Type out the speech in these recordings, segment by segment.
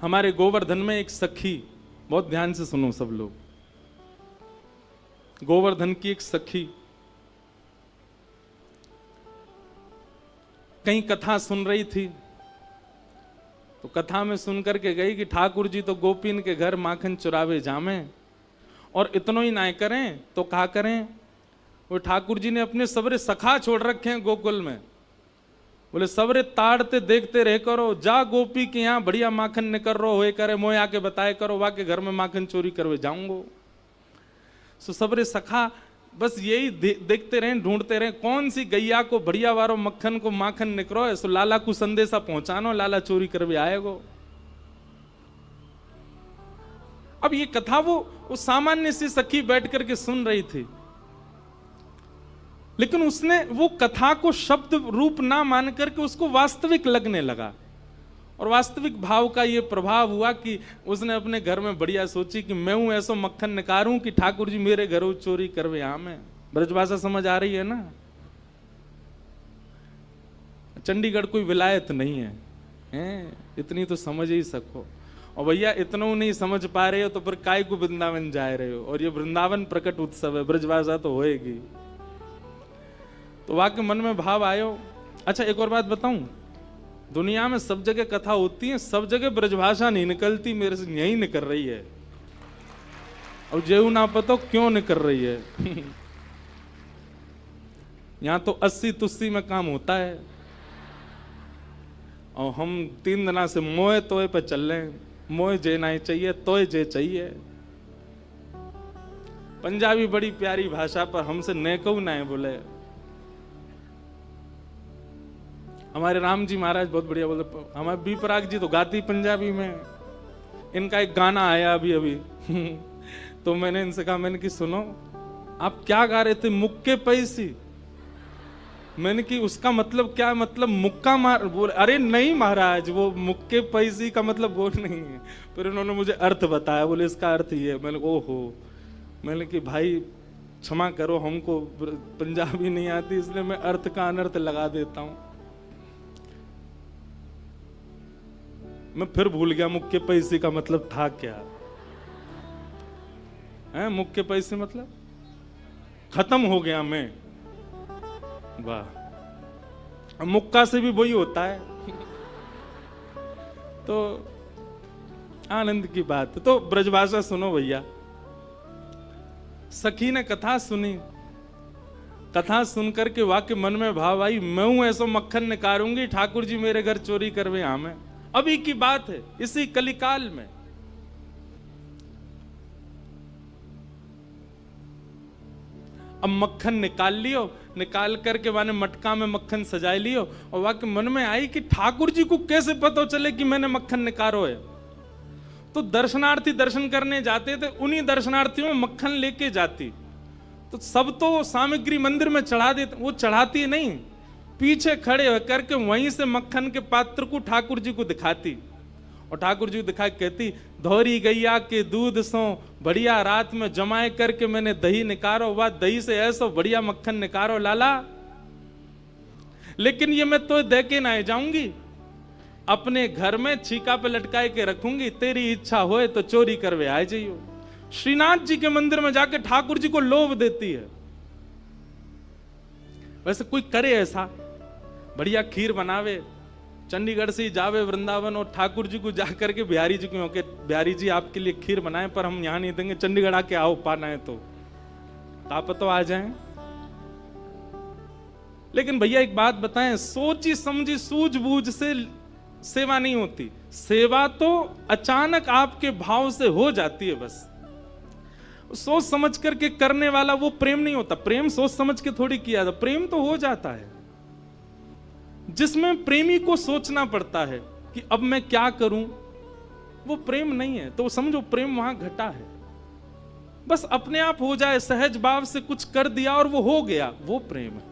हमारे गोवर्धन में एक सखी, बहुत ध्यान से सुनो सब लोग, गोवर्धन की एक सखी कहीं कथा सुन रही थी, तो कथा में सुन करके गई कि ठाकुर जी तो गोपीन के घर माखन चुरावे जामे, और इतनो ही ना करें तो कहा करें, वो ठाकुर जी ने अपने सबरे सखा छोड़ रखे हैं गोकुल में, बोले सबरे ताड़ते देखते रह करो, जा गोपी के यहाँ बढ़िया माखन निकर रो होए करे, मोए आके बताए करो, वाके घर में माखन चोरी करवे जाऊंगो। सो सबरे सखा बस यही देखते रहे, ढूंढते रहे कौन सी गैया को बढ़िया वारो मक्खन को माखन निकरो है, सो लाला को संदेशा पहुंचानो, लाला चोरी करवे आएगो। अब ये कथा वो सामान्य सी सखी बैठ करके सुन रही थी, लेकिन उसने वो कथा को शब्द रूप ना मान करके उसको वास्तविक लगने लगा, और वास्तविक भाव का ये प्रभाव हुआ कि उसने अपने घर में बढ़िया सोची कि मैं हूं ऐसो मक्खन निकारूं कि ठाकुर जी मेरे घरों चोरी करवे आमे। ब्रजभाषा समझ आ रही है ना? चंडीगढ़ कोई विलायत नहीं है, इतनी तो समझ ही सको। और भैया इतना नहीं समझ पा रहे हो तो फिर काय को वृंदावन जा रहे हो, और ये वृंदावन प्रकट उत्सव है, ब्रजभाषा तो होएगी। तो वाक्य मन में भाव आयो। अच्छा एक और बात बताऊं, दुनिया में सब जगह कथा होती है, सब जगह ब्रजभाषा नहीं निकलती, मेरे से यही निकल रही है, और जेऊ ना पता क्यों निकल रही है। यहां तो 80 तुस्सी में काम होता है, और हम 3 दिना से मोए तोए पे चल रहे हैं, मोए जे नहीं चाहिए तोए जे चाहिए। पंजाबी बड़ी प्यारी भाषा, पर हमसे नेकऊ ना है बोले। हमारे राम जी महाराज बहुत बढ़िया बोले, हमारे बी पराग जी तो गाती पंजाबी में, इनका एक गाना आया अभी अभी तो मैंने इनसे कहा, मैंने कि सुनो आप क्या गा रहे थे, मुक्के पैसी, मैंने कि उसका मतलब क्या, मतलब मुक्का मार, बोले अरे नहीं महाराज वो मुक्के पैसी का मतलब वो नहीं है। फिर उन्होंने मुझे अर्थ बताया, बोले इसका अर्थ ये। मैंने ओहो, मैंने कि भाई क्षमा करो, हमको पंजाबी नहीं आती, इसलिए मैं अर्थ का अनर्थ लगा देता हूं। मैं फिर भूल गया मुक्के पैसे का मतलब था क्या है। मुक्के पैसे मतलब खत्म हो गया मैं। वाह, मुक्का से भी वही होता है। तो आनंद की बात। तो ब्रजभाषा सुनो भैया। सखी ने कथा सुनी, कथा सुनकर के वाक्य मन में भाव आई, मैं हूं ऐसो मक्खन निकारूंगी, ठाकुर जी मेरे घर चोरी करवे आमे। अभी की बात है, इसी कलिकाल में। अब मक्खन निकाल लियो, निकाल करके माने मटका में मक्खन सजाए लियो, और वाकई मन में आई कि ठाकुर जी को कैसे पता चले कि मैंने मक्खन निकारो है। तो दर्शनार्थी दर्शन करने जाते थे, उन्हीं दर्शनार्थियों में मक्खन लेके जाती। तो सब तो सामग्री मंदिर में चढ़ा देते, वो चढ़ाती नहीं, पीछे खड़े होकर के वहीं से मक्खन के पात्र को ठाकुर जी को दिखाती, और ठाकुर जी को दिखा कहती, धौरी गैया के दूध सो बढ़िया रात में जमाए करके मैंने दही निकारो, वह दही से ऐसा बढ़िया मक्खन निकारो लाला, लेकिन ये मैं तो दे के ना जाऊंगी, अपने घर में छीका पे लटकाए के रखूंगी, तेरी इच्छा होए तो चोरी करवे आ जाइयो। श्रीनाथ जी के मंदिर में जाके ठाकुर जी को लोभ देती है। वैसे कोई करे ऐसा, बढ़िया खीर बनावे, चंडीगढ़ से ही जावे वृंदावन, और ठाकुर जी को जाकर के बिहारी जी को, बिहारी जी आपके लिए खीर बनाए, पर हम यहां नहीं देंगे, चंडीगढ़ आके आओ, पाना है तो आप तो आ जाएं। लेकिन भैया एक बात बताएं, सोची समझी सूझबूझ से सेवा नहीं होती। सेवा तो अचानक आपके भाव से हो जाती है, बस सोच समझ करके करने वाला वो प्रेम नहीं होता। प्रेम सोच समझ के थोड़ी किया था, प्रेम तो हो जाता है जिसमें प्रेमी को सोचना पड़ता है कि अब मैं क्या करूं, वो प्रेम नहीं है। तो समझो प्रेम वहां घटा है, बस अपने आप हो जाए, सहज भाव से कुछ कर दिया और वो हो गया, वो प्रेम है।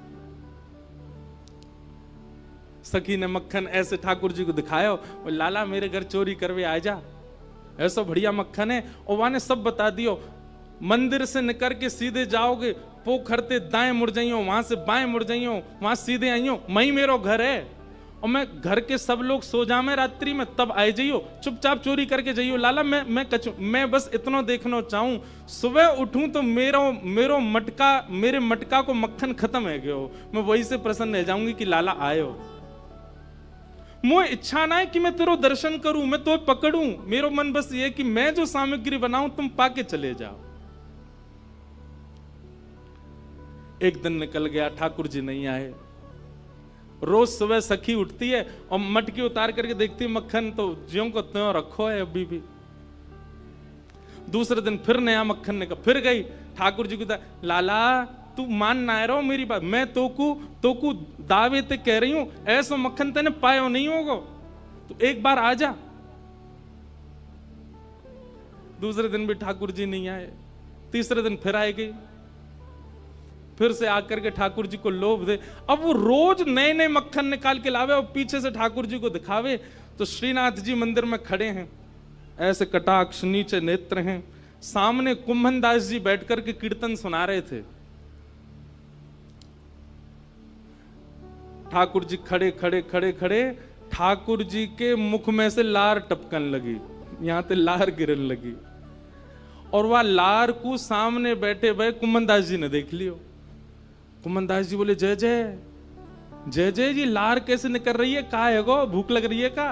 सखी ने मक्खन ऐसे ठाकुर जी को दिखाया, और लाला मेरे घर चोरी करवे आ जा, ऐसा बढ़िया मक्खन है। और वहां ने सब बता दियो, मंदिर से निकल के सीधे जाओगे, पोखरते दाएं मुड़ जाइयो, वहां से बाएं मुड़ जाइयो, वहां सीधे आइयो, मई मेरो घर है। और मैं घर के सब लोग सो जामे रात्रि में, तब आए जाइयो, चुपचाप चोरी करके जाइयो। लाला मैं बस इतना देखना चाहूं, सुबह उठूं तो मेरे मटका को मक्खन खत्म है गयो, मैं वही से प्रसन्न रह जाऊंगी कि लाला आयो। मोह इच्छा ना है कि मैं तेरो दर्शन करूं, मैं तो पकड़ूं, मेरो मन बस ये कि मैं जो सामग्री बनाऊं तुम पाके चले जाओ। एक दिन निकल गया, ठाकुर जी नहीं आए। रोज सुबह सखी उठती है और मटकी उतार करके देखती है मक्खन तो ज्यों को त्यों रखो है अभी भी। दूसरे दिन फिर नया मक्खन निकल, फिर गई ठाकुर जी को, लाला तू मान ना रहो मेरी बात, मैं तोकू दावे ते कह रही हूं, ऐसा मक्खन तेने पायो नहीं होगा, तो एक बार आ जा। दूसरे दिन भी ठाकुर जी नहीं आए, तीसरे दिन फिर आए गई, फिर से आकर के ठाकुर जी को लोभ दे। अब वो रोज नए नए मक्खन निकाल के लावे और पीछे से ठाकुर जी को दिखावे। तो श्रीनाथ जी मंदिर में खड़े हैं, ऐसे कटाक्ष नीचे नेत्र हैं, सामने कुंभन दास जी बैठकर के कीर्तन सुना रहे थे। ठाकुर जी खड़े खड़े खड़े खड़े, ठाकुर जी के मुख में से लार टपकन लगी, यहां ते लार गिरन लगी, और वह लार को सामने बैठे भाई कुंभन दास जी ने देख लियो। कुंभन दास जी बोले, जय जय जय जय जी, लार कैसे निकल रही है, का है गो, भूख लग रही है का?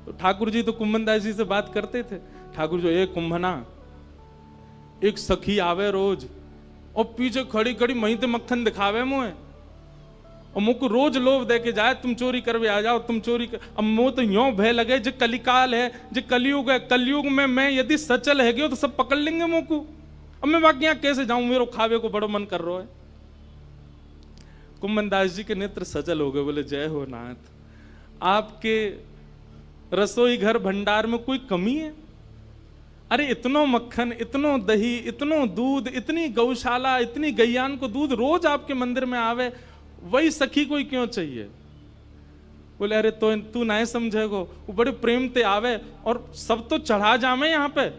तो ठाकुर जी तो कुंभन दास जी से बात करते थे। ठाकुर जी, एक कुंभना, एक सखी आवे रोज और पीछे खड़ी खड़ी मही ते मक्खन दिखावे मुझे, और मुझको रोज लोभ दे के जाए, तुम चोरी करवे आ जाओ, तुम चोरी कर। अब मुंह तो यो भय लगे, जो कलिकाल है, जो कलयुग है, कलयुग में मैं यदि सचल है गयो तो सब पकड़ लेंगे मुंह को। अब मैं बाकी यहाँ कैसे जाऊं, मेरे खावे को बड़ो मन कर रहा है। कुंभन दास जी के नेत्र सजल हो गए, बोले, जय हो नाथ, आपके रसोई घर भंडार में कोई कमी है? अरे इतनो मक्खन, इतनो दही, इतनो दूध, इतनी गौशाला, इतनी गैयान को दूध रोज आपके मंदिर में आवे, वही सखी कोई क्यों चाहिए? बोले, अरे तो तू नहीं समझेगो, वो बड़े प्रेम ते आवे और सब तो चढ़ा जामे यहाँ पे।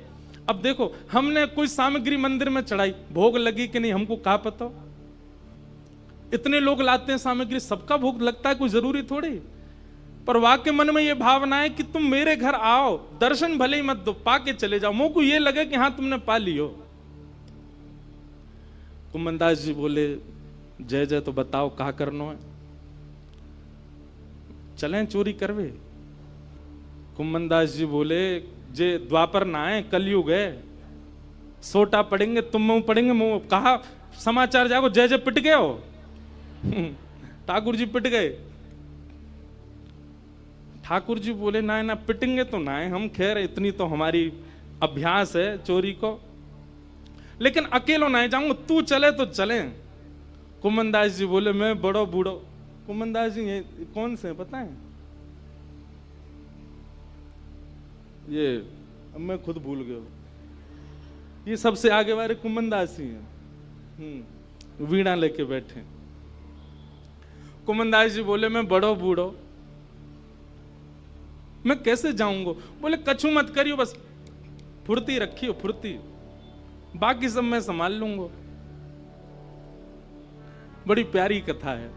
अब देखो, हमने कोई सामग्री मंदिर में चढ़ाई, भोग लगी कि नहीं हमको क्या पता, इतने लोग लाते हैं सामग्री, सबका भोग लगता है, कोई जरूरी थोड़ी। पर वाक्य मन में ये भावना है कि तुम मेरे घर आओ, दर्शन भले ही मत दो, पाके चले जाओ, मुंह को ये लगे कि हाँ तुमने पा लियो। कुंभन दास जी बोले, जय जय, तो बताओ कहा करनो है, चलें चोरी करवे? कुंभन दास जी बोले, जे द्वापर ना है, कलयुग है, सोटा पड़ेंगे, तुम मुंह पड़ेंगे, मुंह कहा समाचार जागो, जय जय पिट गए हो। ठाकुर जी पिट गए। ठाकुर जी बोले, ना ना पिटेंगे तो ना है हम, खैर इतनी तो हमारी अभ्यास है चोरी को, लेकिन अकेलो ना जाऊंगा, तू चले तो चले। कुंभन दास जी बोले, मैं बड़ो बूढ़ो। कुंभन दास जी ये कौन से हैं पता है? ये मैं खुद भूल गया, ये सबसे आगे वाले कुंभन दास ही हैं, वीणा लेके बैठे। कुंभन दास जी बोले, मैं बड़ो बूढ़ो, मैं कैसे जाऊंगा? बोले, कछु मत करियो, बस फुर्ती रखियो, फुर्ती, बाकी सब मैं संभाल लूंगा। बड़ी प्यारी कथा है।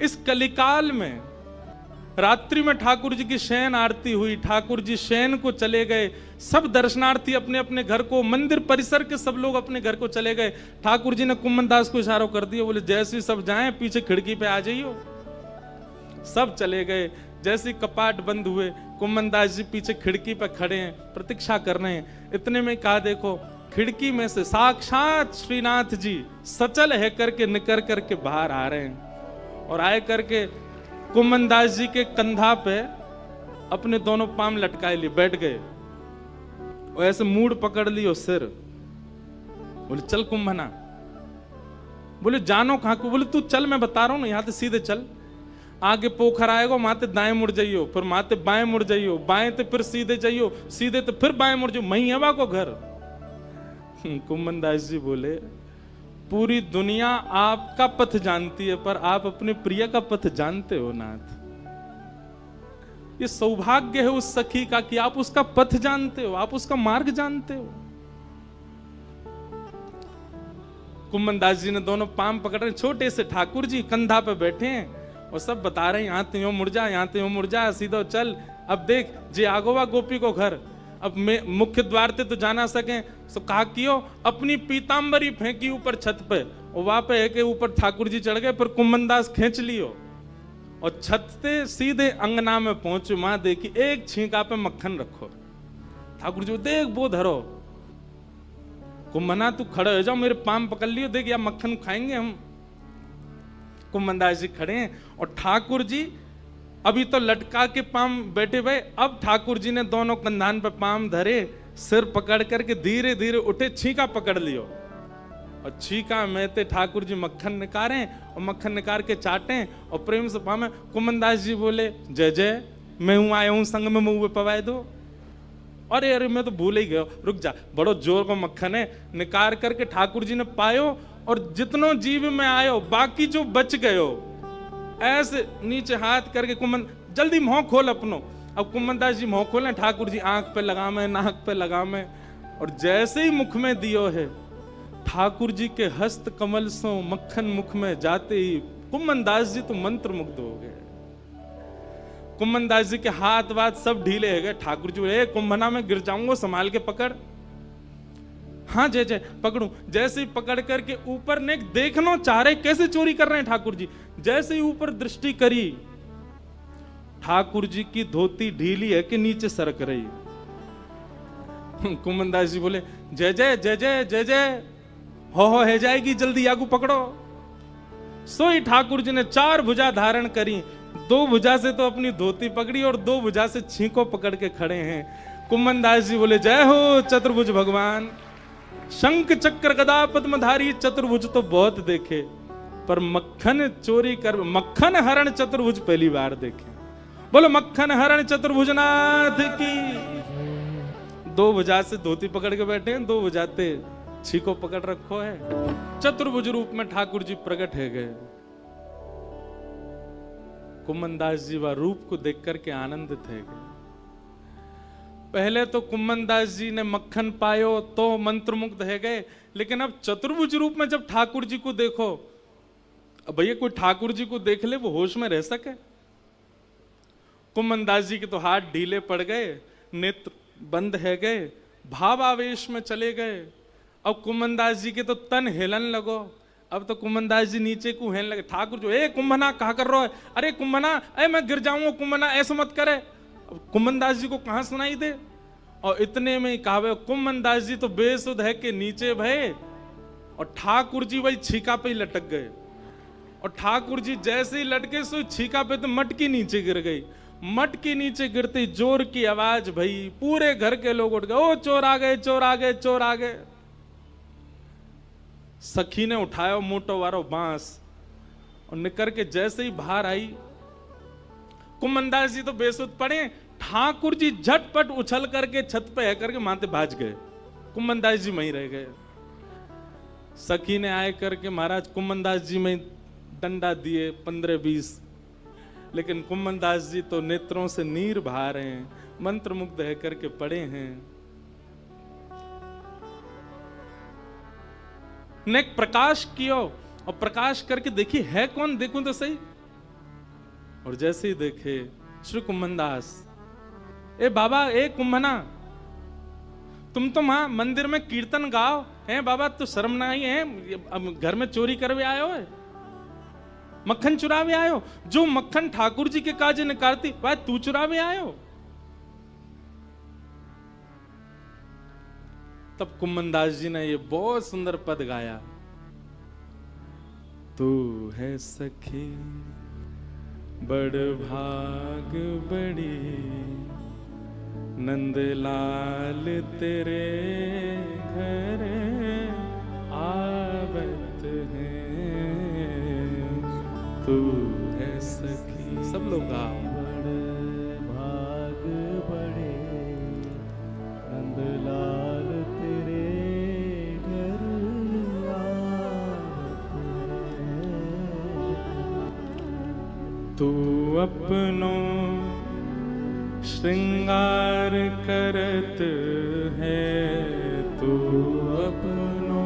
इस कलिकाल में रात्रि में ठाकुर जी की शयन आरती हुई, ठाकुर जी शयन को चले गए, सब दर्शनार्थी अपने अपने घर को, मंदिर परिसर के सब लोग अपने घर को चले गए। ठाकुर जी ने कुंभन दास को इशारा कर दिया, बोले, जैसे सब जाएं पीछे खिड़की पे आ जाइयो। सब चले गए। जैसे कपाट बंद हुए, कुंभन दास जी पीछे खिड़की पे खड़े हैं, प्रतीक्षा कर रहे हैं। इतने में कहा, देखो खिड़की में से साक्षात श्रीनाथ जी सचल है करके निकर करके बाहर आ रहे हैं, और आए करके कुंभन दास जी के कंधा पे अपने दोनों पांव लटकाए लिए बैठ गए, और ऐसे मूड पकड़ लियो सिर। बोले, चल कुंभना। बोले, जानो कहां को? बोले, तू चल, मैं बता रहा हूं ना, यहां से सीधे चल, आगे पोखर आएगा, माते दाएं मुड़ जाइयो, फिर माते बाएं मुड़ जाइयो, बाएं ते फिर सीधे जाइयो, सीधे तो फिर बाएं मुड़ जाइयो, मही हवा को घर। कुंभन दास जी बोले, पूरी दुनिया आपका पथ जानती है, पर आप अपने प्रिय का पथ जानते हो नाथ। ये सौभाग्य है उस सखी का कि आप उसका पथ जानते हो, आप उसका मार्ग जानते हो। कुंभन दास जी ने दोनों पांव पकड़ रहे, छोटे से ठाकुर जी कंधा पे बैठे हैं, और सब बता रहे यहाँ तो यूं मुड़ जा, यहाँ तो यूं मुड़ जा, सीधो चल। अब देख जे आगोवा गोपी को घर, अब मैं मुख्य द्वार ते तो जाना सके, तो कहा कियो अपनी पीताम्बरी फेंकी ऊपर छत पे, और वहां पे है के ऊपर ठाकुर जी चढ़ गए, पर कुम्मनदास खींच लियो और छत से सीधे अंगना में पहुंचे। मां देखी एक छींका पे मक्खन रखो। ठाकुर जी देख वो धरो, कुम्मना तू खड़े हो जाओ, मेरे पाम पकड़ लियो, देख या मक्खन खाएंगे हम। कुम्मनदास जी खड़े हैं और ठाकुर जी अभी तो लटका के पाम बैठे हुए, अब ठाकुर जी ने दोनों कंधान पे पाम धरे, सिर पकड़ करके धीरे धीरे उठे, छींका पकड़ लियो और छींका में ते ठाकुर जी मक्खन निकारे और मक्खन निकाल के चाटे और प्रेम से पामे। कुम्मनदास जी बोले जय जय, मैं हूं आया हूं संग में मुंह पवाए दो। अरे अरे मैं तो भूल ही गया, रुक जा, बड़ो जोर को मक्खन है। निकार करके ठाकुर जी ने पायो और जितनो जीव में आयो बाकी जो बच गयो, ऐसे नीचे हाथ करके कुम्मन जल्दी मुंह खोल अपनो। अब कुम्मनदास जी मुंह खोले, ठाकुर जी आंख पे लगा में, नाक पे लगा में, और जैसे ही मुख में दियो है, ठाकुर जी के हस्त कमल सो मक्खन मुख में जाते ही कुम्मनदास जी तो मंत्र मुग्ध हो गए। कुम्मनदास जी के हाथ वाथ सब ढीले हो गए। ठाकुर जी बोले कुंभना में गिर जाऊंगा, संभाल के पकड़। हाँ जय जय पकड़ू। जैसे ही पकड़ करके ऊपर ने देखना चाह रहे कैसे चोरी कर रहे हैं ठाकुर जी, जैसे ही ऊपर दृष्टि करी, ठाकुर जी की धोती ढीली है कि नीचे सरक रही। कुम्मनदास जी बोले जय जय जय जय जय जय, हो है जाएगी, जल्दी आगू पकड़ो। सोई ठाकुर जी ने 4 भुजा धारण करी, 2 भुजा से तो अपनी धोती पकड़ी और 2 भुजा से छींको पकड़ के खड़े हैं। कुम्मनदास जी बोले जय हो चतुर्भुज भगवान। शंख चक्र गदा पद्मधारी चतुर्भुज तो बहुत देखे, पर मक्खन चोरी कर, मक्खन हरण चतुर्भुज पहली बार देखे। बोलो मक्खन हरण चतुर्भुज नाथ की। 2 भुजा से धोती पकड़ के बैठे हैं, 2 भुजाते छींको पकड़ रखो है। चतुर्भुज रूप में ठाकुर जी प्रकट है गए। कुम्मनदास जी वह रूप को देख करके आनंदित है गए। पहले तो कुम्मनदास जी ने मक्खन पायो तो मंत्रमुग्ध है गए, लेकिन अब चतुर्भुज रूप में जब ठाकुर जी को देखो, अब भैया कोई ठाकुर जी को देख ले वो होश में रह सके? कुम्मनदास जी के तो हाथ ढीले पड़ गए, नेत्र बंद है गए, भाव आवेश में चले गए। अब कुम्मनदास जी के तो तन हिलन लगो। अब तो कुम्मनदास जी नीचे को हेलने लगे। ठाकुर जो ए कुंभना कहा कर रहा है, अरे कुंभना ए मैं गिर जाऊंगा, कुंभना ऐसा मत करे। अब कुम्मनदास जी को कहां सुनाई दे, और इतने में कहावे कुम्मनदास जी तो बेसुध है कि नीचे भय, और ठाकुर जी वही छीका पे ही लटक गए। और ठाकुर जी जैसे ही लटके सो छीका पे तो मटकी नीचे गिर गई। मटकी नीचे गिरते जोर की आवाज भई, पूरे घर के लोग उठ गए, ओ चोर आ गए, चोर आ गए, चोर आ गए। सखी ने उठाया मोटो वारो बांस और निकर के जैसे ही बाहर आई, कुम्मनदास जी तो बेसुध पड़े। ठाकुर जी झटपट उछल करके छत पे है करके माथे भाज गए। कुम्मनदास जी वहीं रह गए। सखी ने आए करके महाराज कुम्मनदास जी में डंडा दिए 15-20, लेकिन कुम्मनदास जी तो नेत्रों से नीर बहा रहे हैं, मंत्र मुग्ध है करके पड़े हैं। ने प्रकाश कियो और प्रकाश करके देखी है कौन, देखूं तो सही। और जैसे ही देखे श्री कुम्मनदास, ए बाबा ए कुंभना, तुम तो वहां मंदिर में कीर्तन गाओ हैं बाबा, तो शर्म ना आई है? अब घर में चोरी करवे आयो है, मक्खन चुरावे आयो? जो मक्खन ठाकुर जी के काजे निकालती वह तू चुरावे आयो? तब कुम्मनदास जी ने ये बहुत सुंदर पद गाया, तू है सखी बड़ भाग बड़ी, नंदलाल तेरे घर आवत है, तू है सखी। सब लोग गाओ। बड़ भाग बड़े, नंदलाल तेरे घर आवत है, तू अपनो श्रृंगार करत है, तू अपनो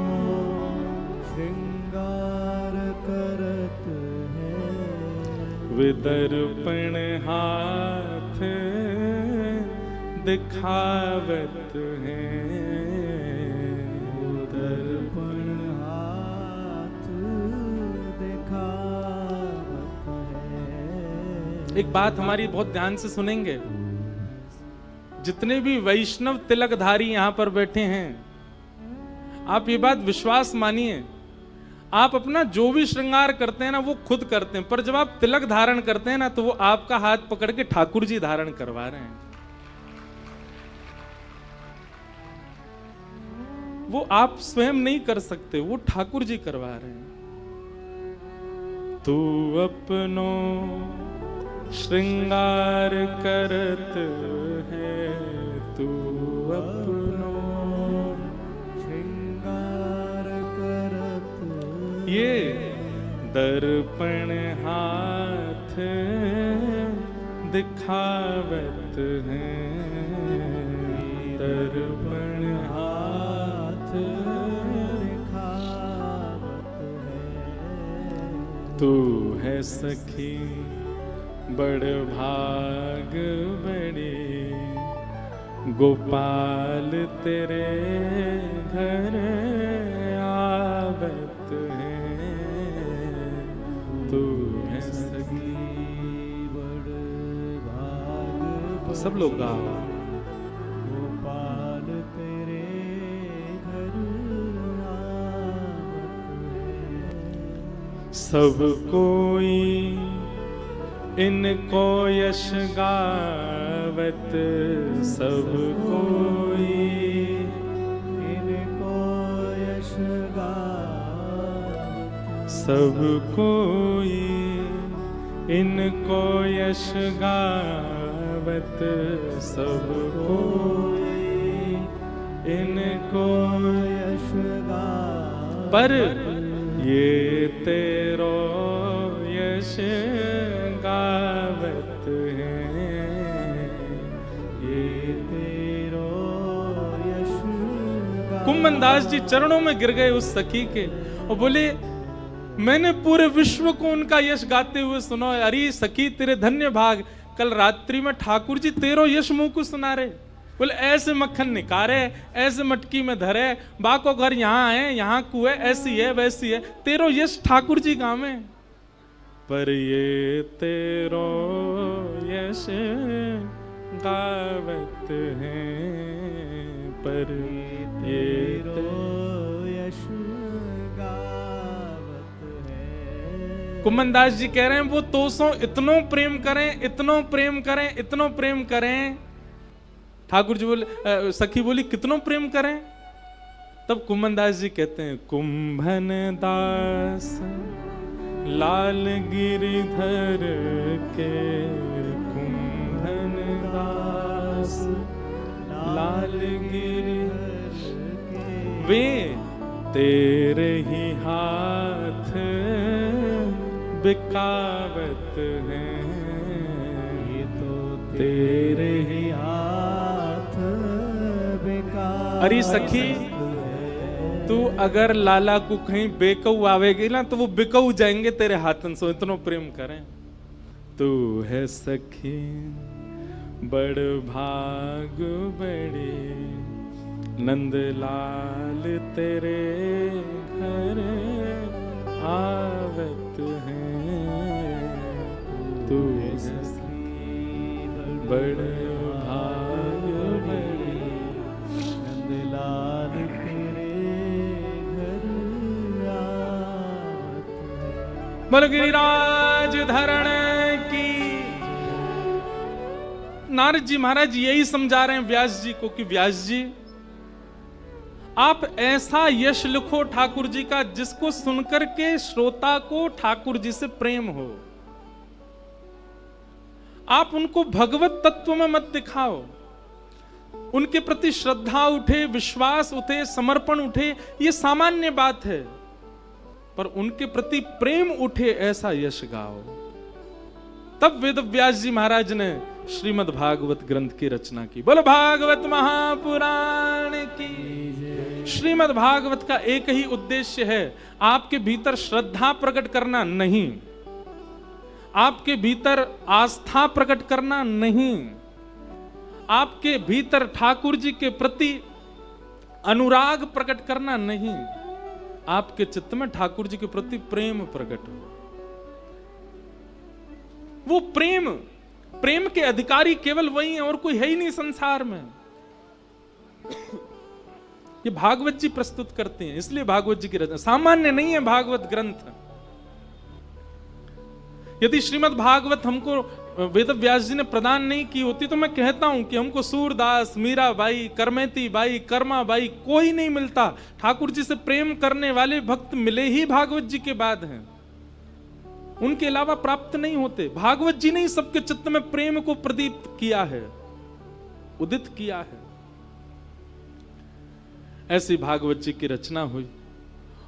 श्रृंगार करत है, दर्पण हाथ दिखावत है, दर्पण हाथ दिखावत है। एक बात हमारी बहुत ध्यान से सुनेंगे, जितने भी वैष्णव तिलकधारी यहां पर बैठे हैं, आप ये बात विश्वास मानिए, आप अपना जो भी श्रृंगार करते हैं ना वो खुद करते हैं, पर जब आप तिलक धारण करते हैं ना तो वो आपका हाथ पकड़ के ठाकुर जी धारण करवा रहे हैं। वो आप स्वयं नहीं कर सकते, वो ठाकुर जी करवा रहे हैं। तू अपनो श्रृंगार करत है, तू अपनो श्रृंगार करत, ये दर्पण हाथ दिखावत है, दर्पण हाथ दिखावत है। तू है सखी बड़ भाग बड़ी, गोपाल तेरे घर आवत है, तू है सखी बड़ भाग, सब लोग गाओ। गोपाल तेरे घर आवत है। सब कोई इनको यश गावत, सब कोई इनको यश गावत, सब कोई इनको यश गावत, सब कोई इनको यश गावत, पर ये तेरो यश गावत है, ये तेरो यश गावत। कुंभनदास जी चरणों में गिर गए उस सखी के और बोले, मैंने पूरे विश्व को उनका यश गाते हुए सुना। अरे सखी तेरे धन्य भाग, कल रात्रि में ठाकुर जी तेरो यश मुंह को सुना रहे। बोले ऐसे मक्खन निकारे, ऐसे मटकी में धरे, बाको घर यहाँ है, यहाँ कुएं, ऐसी है वैसी है, तेरो यश ठाकुर जी गावे। पर ये तेरो यश गावत है, पर ये तेरो यश गावत है। कुंभनदास जी कह रहे हैं वो तोसों इतनो प्रेम करें, इतनो प्रेम करें, इतनो प्रेम करें। ठाकुर जी बोले, सखी बोली कितनो प्रेम करें? तब कुंभनदास जी कहते हैं, कुंभन दास लाल गिरिधर के, कुंभन दास लाल गिरिधर के, वे तेरे ही हाथ बिकावत हैं, ये तो तेरे ही हाथ बेकार। अरे सखी, तू अगर लाला को कहीं बेकऊ आवेगी ना तो वो बिकऊ जाएंगे तेरे हाथन से, इतनो प्रेम करें। तू है सखी बड़ भाग बड़ी, नंदलाल तेरे घर आवत है, तू है सखी बड़ भाग बड़ी, नंदलाल बोल गिरिराज धरण की। नारद जी महाराज यही समझा रहे हैं व्यास जी को कि व्यास जी आप ऐसा यश लिखो ठाकुर जी का जिसको सुनकर के श्रोता को ठाकुर जी से प्रेम हो। आप उनको भगवत तत्व में मत दिखाओ, उनके प्रति श्रद्धा उठे, विश्वास उठे, समर्पण उठे, ये सामान्य बात है, पर उनके प्रति प्रेम उठे ऐसा यश गाओ। तब वेद व्यास जी महाराज ने श्रीमद् भागवत ग्रंथ की रचना की। बोलो भागवत महापुराण की। श्रीमद् भागवत का एक ही उद्देश्य है, आपके भीतर श्रद्धा प्रकट करना नहीं, आपके भीतर आस्था प्रकट करना नहीं, आपके भीतर ठाकुर जी के प्रति अनुराग प्रकट करना नहीं, आपके चित्त में ठाकुर जी के प्रति प्रेम प्रकट हो। वो प्रेम, प्रेम के अधिकारी केवल वही हैं और कोई है ही नहीं संसार में। ये भागवत जी प्रस्तुत करते हैं, इसलिए भागवत जी की रचना सामान्य नहीं है। भागवत ग्रंथ, यदि श्रीमद् भागवत हमको वेद व्यास जी ने प्रदान नहीं की होती तो मैं कहता हूं कि हमको सूरदास, मीराबाई, करमेती बाई, कर्मा बाई कोई नहीं मिलता। ठाकुर जी से प्रेम करने वाले भक्त मिले ही भागवत जी के बाद हैं, उनके अलावा प्राप्त नहीं होते। भागवत जी ने ही सबके चित्त में प्रेम को प्रदीप्त किया है, उदित किया है। ऐसी भागवत जी की रचना हुई।